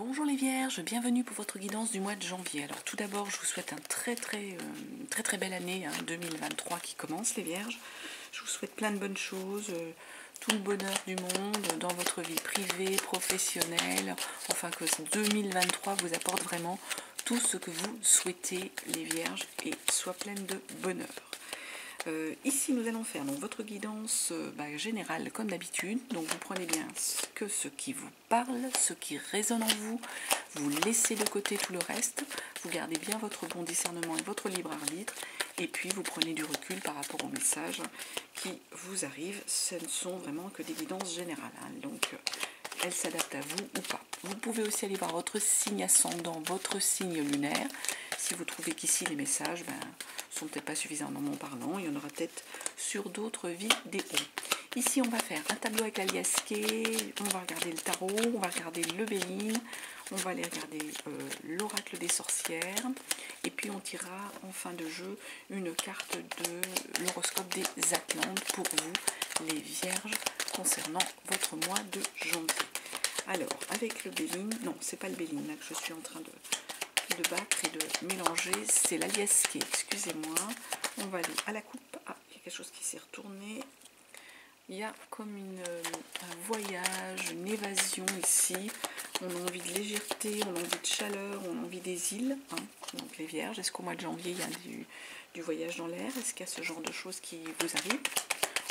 Bonjour les Vierges, bienvenue pour votre guidance du mois de janvier. Alors tout d'abord, je vous souhaite un très belle année 2023 qui commence les Vierges. Je vous souhaite plein de bonnes choses, tout le bonheur du monde dans votre vie privée, professionnelle. Enfin que 2023 vous apporte vraiment tout ce que vous souhaitez les Vierges et soit pleine de bonheur. Ici nous allons faire donc votre guidance générale comme d'habitude, donc vous prenez bien ce qui vous parle, ce qui résonne en vous, vous laissez de côté tout le reste, vous gardez bien votre bon discernement et votre libre arbitre, et puis vous prenez du recul par rapport aux messages qui vous arrivent. Ce ne sont vraiment que des guidances générales, donc elles s'adaptent à vous ou pas. Vous pouvez aussi aller voir votre signe ascendant, votre signe lunaire, si vous trouvez qu'ici les messages sont peut-être pas suffisamment parlants, il y en aura peut-être sur d'autres vidéos. Ici on va faire un tableau avec la liasquée, on va regarder le tarot, on va regarder le Béline, on va aller regarder l'oracle des sorcières, et puis on tirera en fin de jeu une carte de l'horoscope des Atlantes pour vous les Vierges concernant votre mois de janvier. Alors avec le Béline, non c'est pas le Béline là que je suis en train de battre et de mélanger, c'est la liasquée, excusez-moi. On va aller à la coupe. Ah, il y a quelque chose qui s'est retourné. Il y a comme un voyage, une évasion ici. On a envie de légèreté, on a envie de chaleur, on a envie des îles. Donc les Vierges, est-ce qu'au mois de janvier, il y a du voyage dans l'air? Est-ce qu'il y a ce genre de choses qui vous arrivent?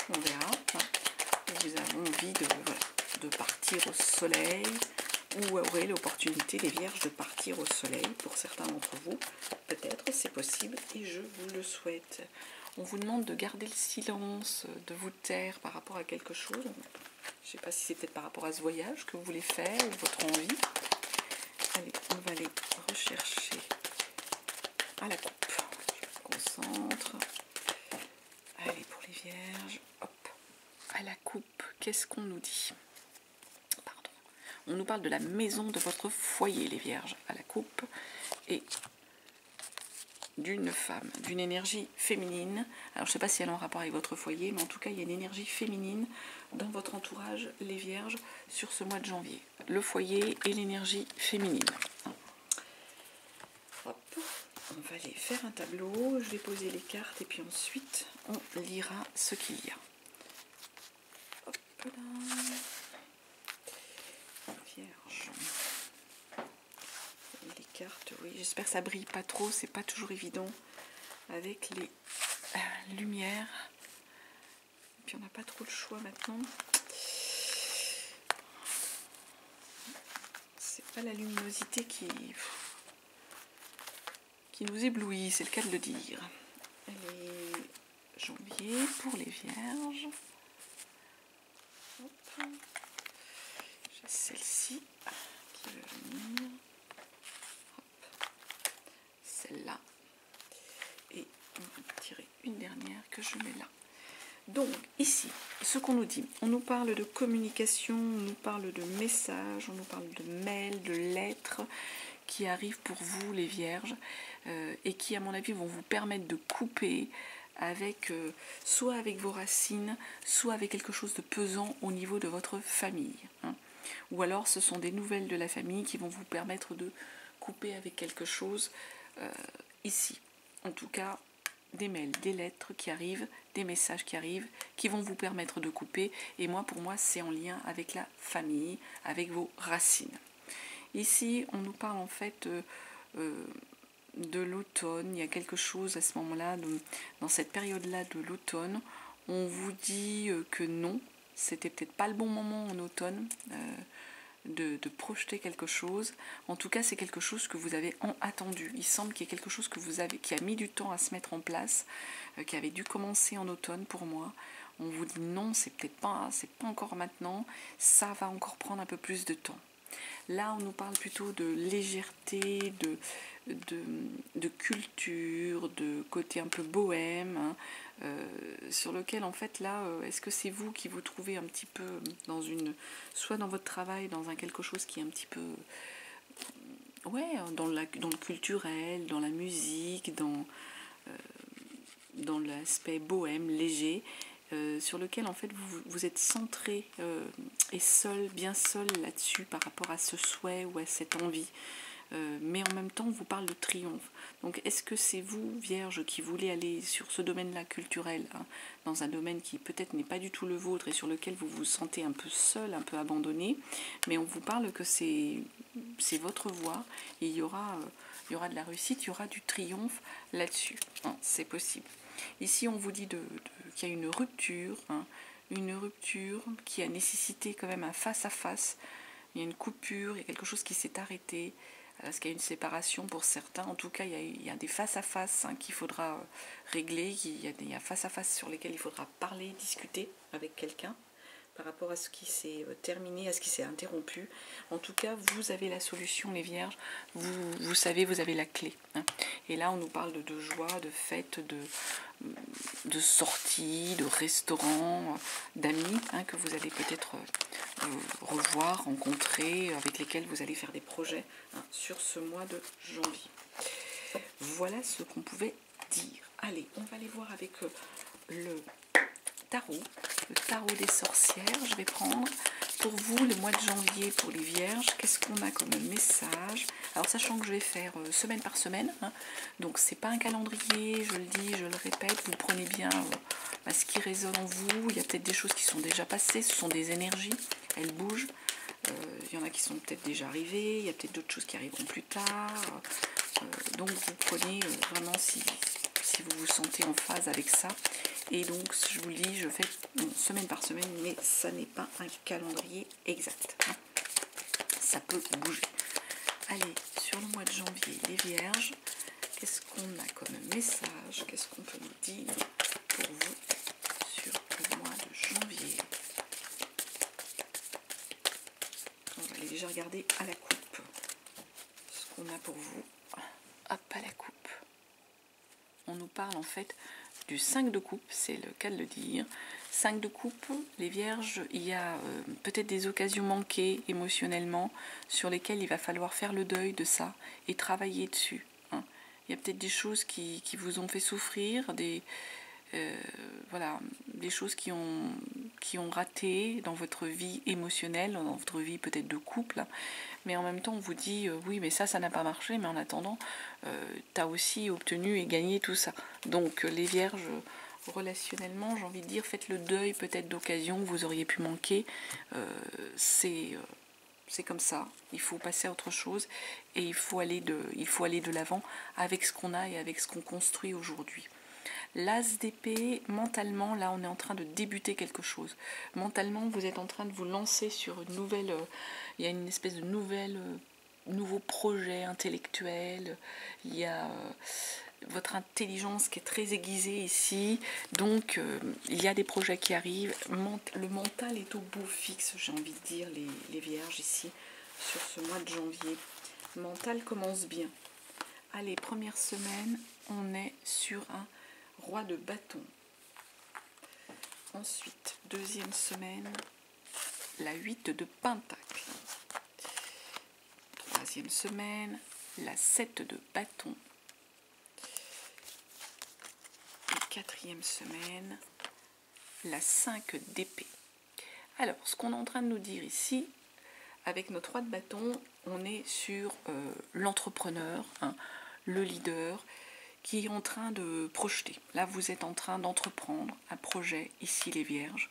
On verra. Vous avez envie de partir au soleil, ou aurez l'opportunité, les Vierges, de partir au soleil. Pour certains d'entre vous, peut-être, c'est possible et je vous le souhaite. On vous demande de garder le silence, de vous taire par rapport à quelque chose. Je ne sais pas si c'est peut-être par rapport à ce voyage que vous voulez faire ou votre envie. Allez, on va aller rechercher à la coupe. Je me concentre. Allez, pour les Vierges, hop, à la coupe, qu'est-ce qu'on nous dit ? On nous parle de la maison de votre foyer, les Vierges, à la coupe, et d'une femme, d'une énergie féminine. Alors, je ne sais pas si elle est en rapport avec votre foyer, mais en tout cas, il y a une énergie féminine dans votre entourage, les Vierges, sur ce mois de janvier. Le foyer et l'énergie féminine. Hop, on va aller faire un tableau. Je vais poser les cartes et puis ensuite, on lira ce qu'il y a. Hop là. Vierge. Les cartes, oui, j'espère que ça brille pas trop, c'est pas toujours évident avec les lumières. Et puis on n'a pas trop le choix maintenant. C'est pas la luminosité qui nous éblouit, c'est le cas de le dire. Allez, janvier pour les Vierges. Hop. J'ai celle-ci qui va venir. Celle-là. Et on va tirer une dernière que je mets là. Donc, ici, ce qu'on nous dit, on nous parle de communication, on nous parle de messages, on nous parle de mails, de lettres qui arrivent pour vous, les Vierges, et qui, à mon avis, vont vous permettre de couper avec, soit avec vos racines, soit avec quelque chose de pesant au niveau de votre famille. Ou alors, ce sont des nouvelles de la famille qui vont vous permettre de couper avec quelque chose ici. En tout cas, des mails, des lettres qui arrivent, des messages qui arrivent, qui vont vous permettre de couper. Et moi, pour moi, c'est en lien avec la famille, avec vos racines. Ici, on nous parle en fait de l'automne. Il y a quelque chose à ce moment-là, dans cette période-là de l'automne. On vous dit que non, c'était peut-être pas le bon moment en automne de projeter quelque chose. En tout cas, c'est quelque chose que vous avez attendu. Il semble qu'il y ait quelque chose qui a mis du temps à se mettre en place, qui avait dû commencer en automne pour moi. On vous dit non, c'est pas encore maintenant, ça va encore prendre un peu plus de temps. Là, on nous parle plutôt de légèreté, de culture, de côté un peu bohème, sur lequel, en fait, là, est-ce que c'est vous qui vous trouvez un petit peu soit dans votre travail, dans quelque chose qui est un petit peu, dans le culturel, dans la musique, dans l'aspect bohème, léger, sur lequel en fait vous êtes centré et seul, bien seul là-dessus par rapport à ce souhait ou à cette envie. Mais en même temps, on vous parle de triomphe. Donc, est-ce que c'est vous, Vierge, qui voulez aller sur ce domaine-là culturel, hein, dans un domaine qui peut-être n'est pas du tout le vôtre et sur lequel vous vous sentez un peu seul, un peu abandonné, mais on vous parle que c'est votre voie et il y aura de la réussite, il y aura du triomphe là-dessus. Hein, c'est possible. Ici, on vous dit qu'il y a une rupture qui a nécessité quand même un face-à-face. Il y a une coupure, il y a quelque chose qui s'est arrêté. Est-ce qu'il y a une séparation pour certains? En tout cas, il y a des face-à-face qu'il faudra régler. Il y a face-à-face sur lesquels il faudra parler, discuter avec quelqu'un par rapport à ce qui s'est terminé, à ce qui s'est interrompu. En tout cas, vous avez la solution, les Vierges. Vous savez, vous avez la clé. Hein. Et là, on nous parle de joie, de fête, de sorties, de restaurants, d'amis que vous allez peut-être revoir, rencontrer, avec lesquels vous allez faire des projets sur ce mois de janvier. Voilà ce qu'on pouvait dire. Allez, on va aller voir avec le tarot des sorcières. Je vais prendre pour vous le mois de janvier pour les Vierges. Qu'est-ce qu'on a comme message? Alors, sachant que je vais faire semaine par semaine, donc c'est pas un calendrier, je le dis, je le répète, vous prenez bien ce qui résonne en vous. Il y a peut-être des choses qui sont déjà passées, ce sont des énergies, elles bougent. Il y en a qui sont peut-être déjà arrivées, il y a peut-être d'autres choses qui arriveront plus tard. Donc vous prenez vraiment si vous vous sentez en phase avec ça. Et donc je vous le dis, je fais semaine par semaine, mais ça n'est pas un calendrier exact. Ça peut bouger. Allez, sur le mois de janvier, les Vierges, qu'est-ce qu'on a comme message? Qu'est-ce qu'on peut nous dire pour vous sur le mois de janvier? On va aller déjà regarder à la coupe ce qu'on a pour vous. Hop, à la coupe. On nous parle en fait du 5 de coupe, c'est le cas de le dire. 5 de coupe, les Vierges, il y a peut-être des occasions manquées émotionnellement sur lesquelles il va falloir faire le deuil de ça et travailler dessus. Hein. Il y a peut-être des choses qui vous ont fait souffrir, des choses qui ont raté dans votre vie émotionnelle, dans votre vie peut-être de couple, mais en même temps on vous dit oui mais ça n'a pas marché, mais en attendant tu as aussi obtenu et gagné tout ça. Donc les Vierges, relationnellement, j'ai envie de dire, faites le deuil peut-être d'occasion que vous auriez pu manquer. C'est comme ça, il faut passer à autre chose et il faut aller de l'avant avec ce qu'on a et avec ce qu'on construit aujourd'hui. L'As d'épée, mentalement, là on est en train de débuter quelque chose. Mentalement, vous êtes en train de vous lancer sur une nouvelle, il y a une espèce de nouveau projet intellectuel, il y a votre intelligence qui est très aiguisée ici, donc il y a des projets qui arrivent. Le mental est au beau fixe, j'ai envie de dire, les Vierges ici, sur ce mois de janvier. Le mental commence bien. Allez, première semaine, on est sur un roi de bâton. Ensuite, deuxième semaine, la 8 de pentacle. Troisième semaine, la 7 de bâton. Et quatrième semaine, la 5 d'épée. Alors, ce qu'on est en train de nous dire ici, avec notre roi de bâton, on est sur l'entrepreneur, le leader, qui est en train de projeter. Là, vous êtes en train d'entreprendre un projet, ici les Vierges.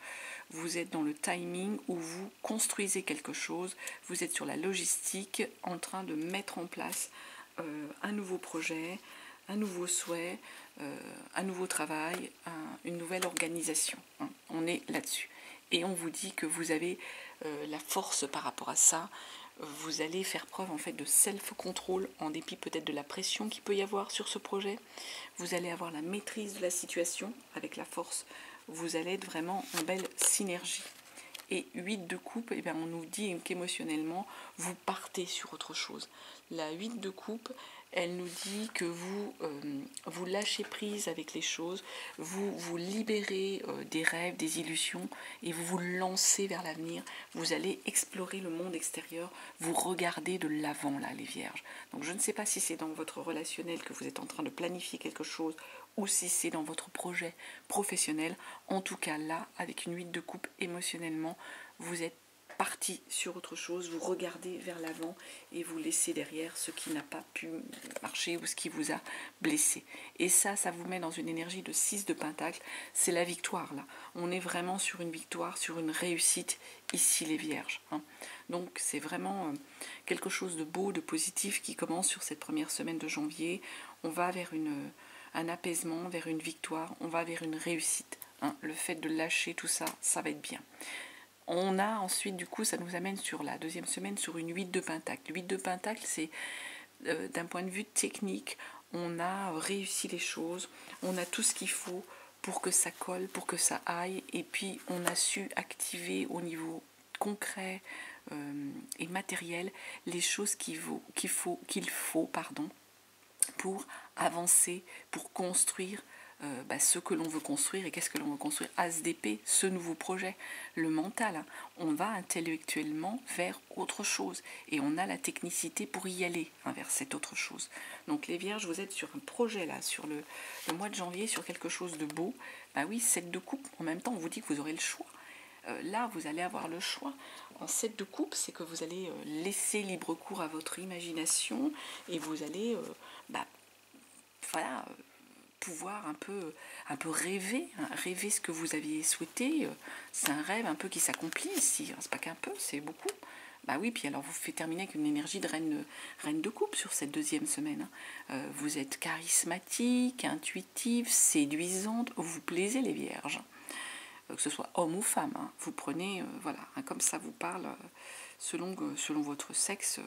Vous êtes dans le timing où vous construisez quelque chose. Vous êtes sur la logistique, en train de mettre en place un nouveau projet, un nouveau souhait, un nouveau travail, une nouvelle organisation. On est là-dessus. Et on vous dit que vous avez la force par rapport à ça. Vous allez faire preuve en fait de self-control en dépit peut-être de la pression qu'il peut y avoir sur ce projet. Vous allez avoir la maîtrise de la situation avec la force. Vous allez être vraiment en belle synergie. Et 8 de coupe, on nous dit qu'émotionnellement, vous partez sur autre chose. La 8 de coupe, Elle nous dit que vous lâchez prise avec les choses, vous vous libérez des rêves, des illusions et vous vous lancez vers l'avenir. Vous allez explorer le monde extérieur, vous regardez de l'avant là, les vierges. Donc je ne sais pas si c'est dans votre relationnel que vous êtes en train de planifier quelque chose ou si c'est dans votre projet professionnel. En tout cas là, avec une 8 de coupe émotionnellement, vous êtes parti sur autre chose, vous regardez vers l'avant et vous laissez derrière ce qui n'a pas pu marcher ou ce qui vous a blessé. Et ça vous met dans une énergie de 6 de pentacle, c'est la victoire là. On est vraiment sur une victoire, sur une réussite ici les vierges. Donc c'est vraiment quelque chose de beau, de positif qui commence sur cette première semaine de janvier. On va vers un apaisement, vers une victoire, on va vers une réussite. Le fait de lâcher tout ça, ça va être bien. On a ensuite, du coup, ça nous amène sur la deuxième semaine sur une 8 de pentacle. 8 de pentacle, c'est d'un point de vue technique, on a réussi les choses, on a tout ce qu'il faut pour que ça colle, pour que ça aille, et puis on a su activer au niveau concret et matériel les choses qu'il faut pour avancer, pour construire ce que l'on veut construire. Et qu'est-ce que l'on veut construire? As d'épée, ce nouveau projet, le mental. On va intellectuellement vers autre chose et on a la technicité pour y aller vers cette autre chose. Donc les vierges, vous êtes sur un projet là, sur le mois de janvier, sur quelque chose de beau. Oui, 7 de coupe, en même temps on vous dit que vous aurez le choix. Là, vous allez avoir le choix. En 7 de coupe, c'est que vous allez laisser libre cours à votre imagination et vous allez pouvoir un peu rêver, rêver ce que vous aviez souhaité. C'est un rêve un peu qui s'accomplit ici, c'est pas qu'un peu, c'est beaucoup. Oui, puis alors vous faites terminer avec une énergie de reine de coupe sur cette deuxième semaine. Vous êtes charismatique, intuitive, séduisante, vous plaisez les vierges. Que ce soit homme ou femme, vous prenez, comme ça vous parle, selon votre sexe,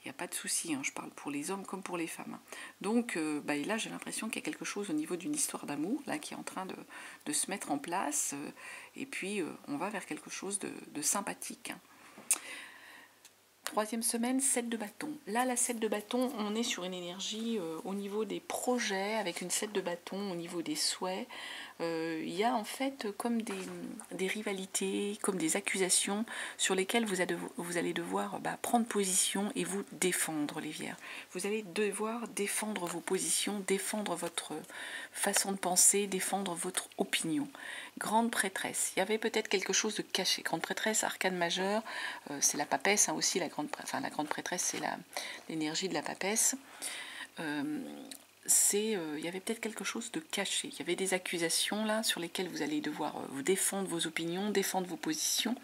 il n'y a pas de souci, je parle pour les hommes comme pour les femmes. Donc là j'ai l'impression qu'il y a quelque chose au niveau d'une histoire d'amour là qui est en train de se mettre en place, et puis on va vers quelque chose de sympathique. Troisième semaine, 7 de bâton. Là, la 7 de bâton, on est sur une énergie au niveau des projets, avec une 7 de bâton au niveau des souhaits. Il y a en fait comme des rivalités, comme des accusations sur lesquelles vous allez devoir prendre position et vous défendre, les vierges. Vous allez devoir défendre vos positions, défendre votre façon de penser, défendre votre opinion. Grande prêtresse, il y avait peut-être quelque chose de caché. Grande prêtresse, arcane majeur, c'est la papesse aussi, la grande prêtresse, c'est l'énergie de la papesse. Il y avait peut-être quelque chose de caché. Il y avait des accusations là sur lesquelles vous allez devoir vous défendre vos opinions, défendre vos positions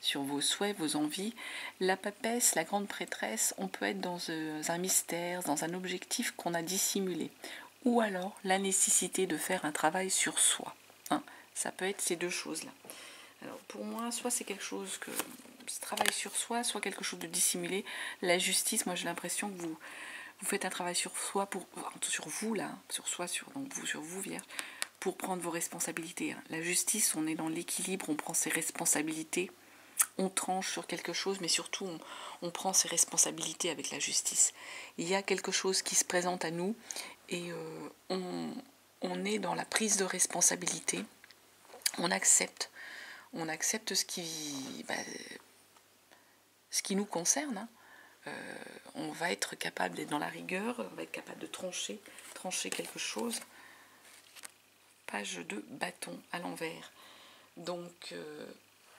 sur vos souhaits, vos envies. La papesse, la grande prêtresse, on peut être dans un mystère, dans un objectif qu'on a dissimulé. Ou alors la nécessité de faire un travail sur soi. Ça peut être ces deux choses-là. Alors pour moi, soit c'est quelque chose que travail sur soi, soit quelque chose de dissimulé. La justice, moi j'ai l'impression que vous faites un travail sur soi, sur vous là, sur vous vierge, pour prendre vos responsabilités. La justice, on est dans l'équilibre, on prend ses responsabilités, on tranche sur quelque chose, mais surtout on prend ses responsabilités avec la justice. Il y a quelque chose qui se présente à nous et on est dans la prise de responsabilité. On accepte ce qui nous concerne. On va être capable d'être dans la rigueur, on va être capable de trancher quelque chose. Page de bâton à l'envers. Donc,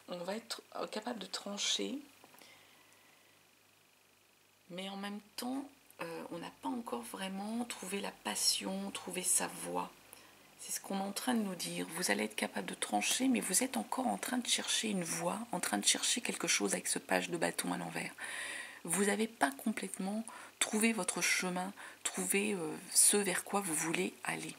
on va être capable de trancher, mais en même temps, on n'a pas encore vraiment trouvé la passion, trouvé sa voie. C'est ce qu'on est en train de nous dire. Vous allez être capable de trancher, mais vous êtes encore en train de chercher une voie, en train de chercher quelque chose avec ce page de bâton à l'envers. Vous n'avez pas complètement trouvé votre chemin, trouvé ce vers quoi vous voulez aller.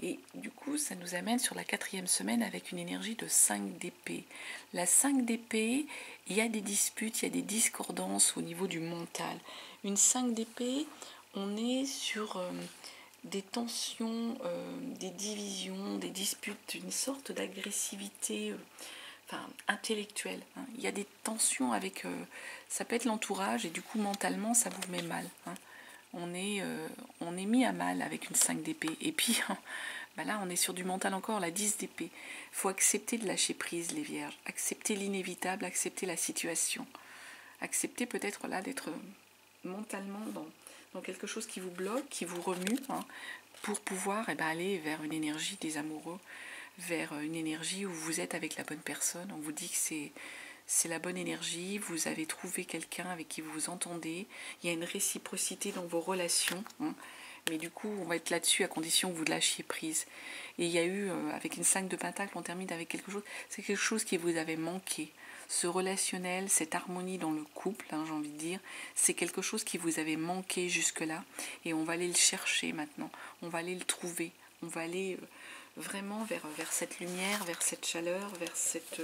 Et du coup, ça nous amène sur la 4e semaine avec une énergie de 5 d'épée. La 5 d'épée, il y a des disputes, il y a des discordances au niveau du mental. Une 5 d'épée, on est sur des tensions, des divisions, des disputes, une sorte d'agressivité intellectuelle. Il y a des tensions avec... ça peut être l'entourage et du coup, mentalement, ça vous met mal. on est mis à mal avec une 5 d'épée. Et puis, bah là, on est sur du mental encore, la 10 d'épée. Il faut accepter de lâcher prise, les vierges. Accepter l'inévitable, accepter la situation. Accepter peut-être là d'être mentalement dans quelque chose qui vous bloque, qui vous remue, hein, pour pouvoir aller vers une énergie des amoureux, vers une énergie où vous êtes avec la bonne personne. On vous dit que c'est la bonne énergie, vous avez trouvé quelqu'un avec qui vous vous entendez, il y a une réciprocité dans vos relations, hein, mais du coup on va être là-dessus à condition que vous lâchiez prise. Et il y a eu, avec une 5 de pentacle, on termine avec quelque chose, c'est quelque chose qui vous avait manqué. Ce relationnel, cette harmonie dans le couple, hein, j'ai envie de dire, c'est quelque chose qui vous avait manqué jusque-là, et on va aller le chercher maintenant, on va aller le trouver, on va aller vraiment vers cette lumière, vers cette chaleur, vers cette...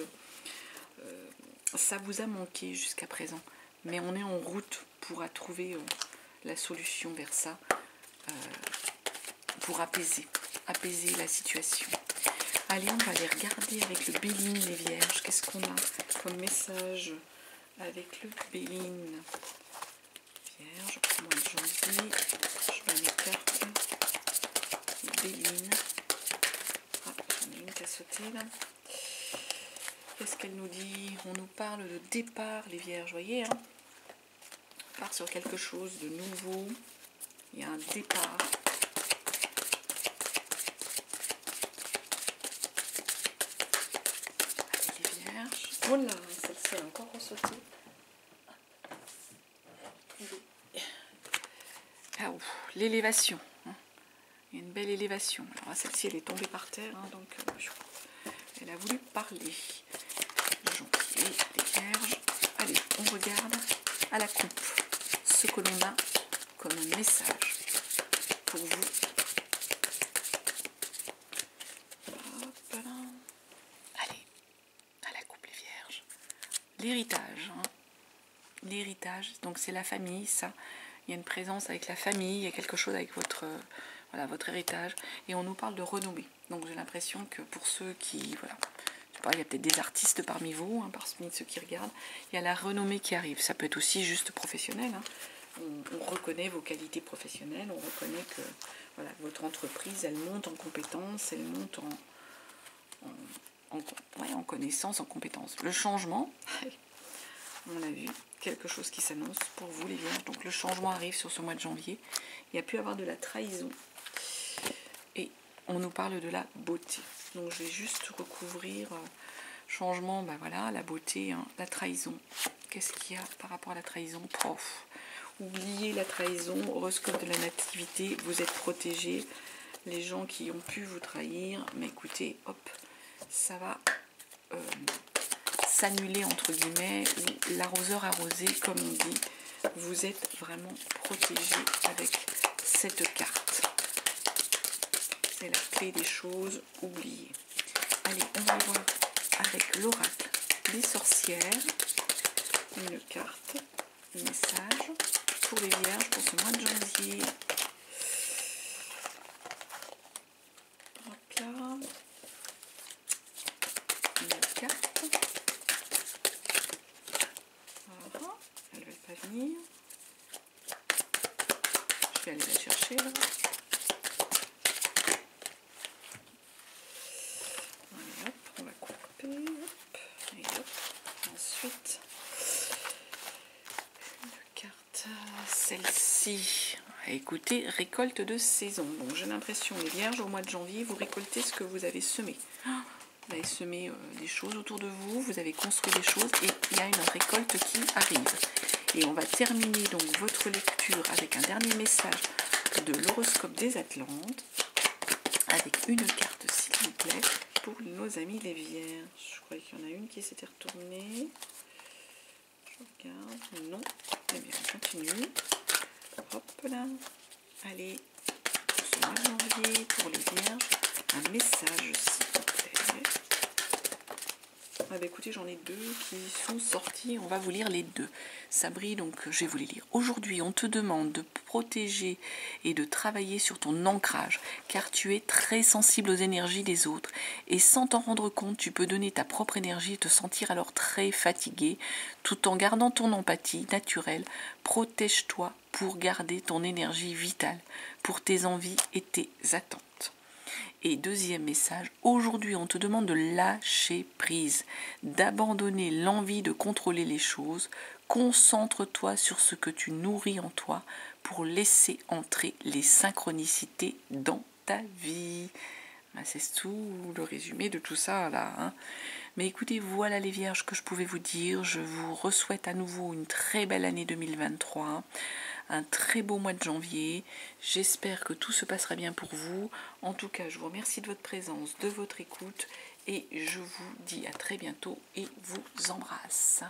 ça vous a manqué jusqu'à présent, mais on est en route pour trouver la solution vers ça, pour apaiser la situation. Allez, on va aller regarder avec le Béline, les vierges. Qu'est-ce qu'on a comme message avec le Béline? Vierge, mois de janvier, je vais mes cartes. Béline. Ah, j'en ai une qui a sauté là. Qu'est-ce qu'elle nous dit? On nous parle de départ, les vierges, voyez, hein, on part sur quelque chose de nouveau. Il y a un départ. Allez, les vierges. Oh là, celle-ci a encore ressauté. Ah, l'élévation. Hein. Il y a une belle élévation. Alors celle-ci, elle est tombée par terre, hein, donc elle a voulu parler. Janvier, les vierges. Allez, on regarde à la coupe ce que l'on a comme message pour vous. Hop là. Allez, à la coupe, les vierges. L'héritage. Hein. L'héritage, donc c'est la famille, ça. Il y a une présence avec la famille, il y a quelque chose avec votre héritage. Et on nous parle de renommée. Donc j'ai l'impression que pour ceux qui... Voilà, je sais pas, il y a peut-être des artistes parmi vous, hein, parmi ceux qui regardent. Il y a la renommée qui arrive. Ça peut être aussi juste professionnel. Hein. On reconnaît vos qualités professionnelles, on reconnaît que voilà, votre entreprise, elle monte en compétences, elle monte en connaissances, en compétences. Le changement, on l'a vu, quelque chose qui s'annonce pour vous les vierges. Donc le changement arrive sur ce mois de janvier. Il y a pu avoir de la trahison. Et on nous parle de la beauté. Donc je vais juste recouvrir changement, ben voilà, la beauté, hein, la trahison. Qu'est-ce qu'il y a par rapport à la trahison? Oubliez la trahison, horoscope de la nativité, vous êtes protégés. Les gens qui ont pu vous trahir, mais écoutez, hop, ça va s'annuler entre guillemets, ou l'arroseur arrosé, comme on dit. Vous êtes vraiment protégés avec cette carte. C'est la clé des choses oubliées. Allez, on va voir avec l'oracle des sorcières. Une carte, un message pour les vierges pour ce mois de janvier. Hop là. Une carte. Voilà. Elle ne veut pas venir. Je vais aller la chercher là. Voilà, hop, on va couper. Hop, et hop. Ensuite, une carte. Celle-ci. Écoutez, récolte de saison. Donc j'ai l'impression, les vierges, au mois de janvier, vous récoltez ce que vous avez semé. Vous avez semé des choses autour de vous, vous avez construit des choses et il y a une récolte qui arrive. Et on va terminer donc votre lecture avec un dernier message de l'horoscope des Atlantes, avec une carte s'il vous plaît, pour nos amis les vierges. Je croyais qu'il y en a une qui s'était retournée. Je regarde, non. Eh bien, on continue. Hop là. Allez, pour ce mois de janvier, pour les vierges, un message s'il vous plaît. Ah bah écoutez, j'en ai deux qui sont sortis, on va vous lire les deux. Sabri, donc je vais vous les lire. Aujourd'hui, on te demande de protéger et de travailler sur ton ancrage, car tu es très sensible aux énergies des autres, et sans t'en rendre compte, tu peux donner ta propre énergie et te sentir alors très fatigué, tout en gardant ton empathie naturelle. Protège-toi pour garder ton énergie vitale, pour tes envies et tes attentes. Et deuxième message, aujourd'hui on te demande de lâcher prise, d'abandonner l'envie de contrôler les choses. Concentre-toi sur ce que tu nourris en toi pour laisser entrer les synchronicités dans ta vie. Ben, c'est tout le résumé de tout ça là. Hein. Mais écoutez, voilà les vierges que je pouvais vous dire. Je vous souhaite à nouveau une très belle année 2023. Un très beau mois de janvier. J'espère que tout se passera bien pour vous. En tout cas, je vous remercie de votre présence, de votre écoute et je vous dis à très bientôt et vous embrasse.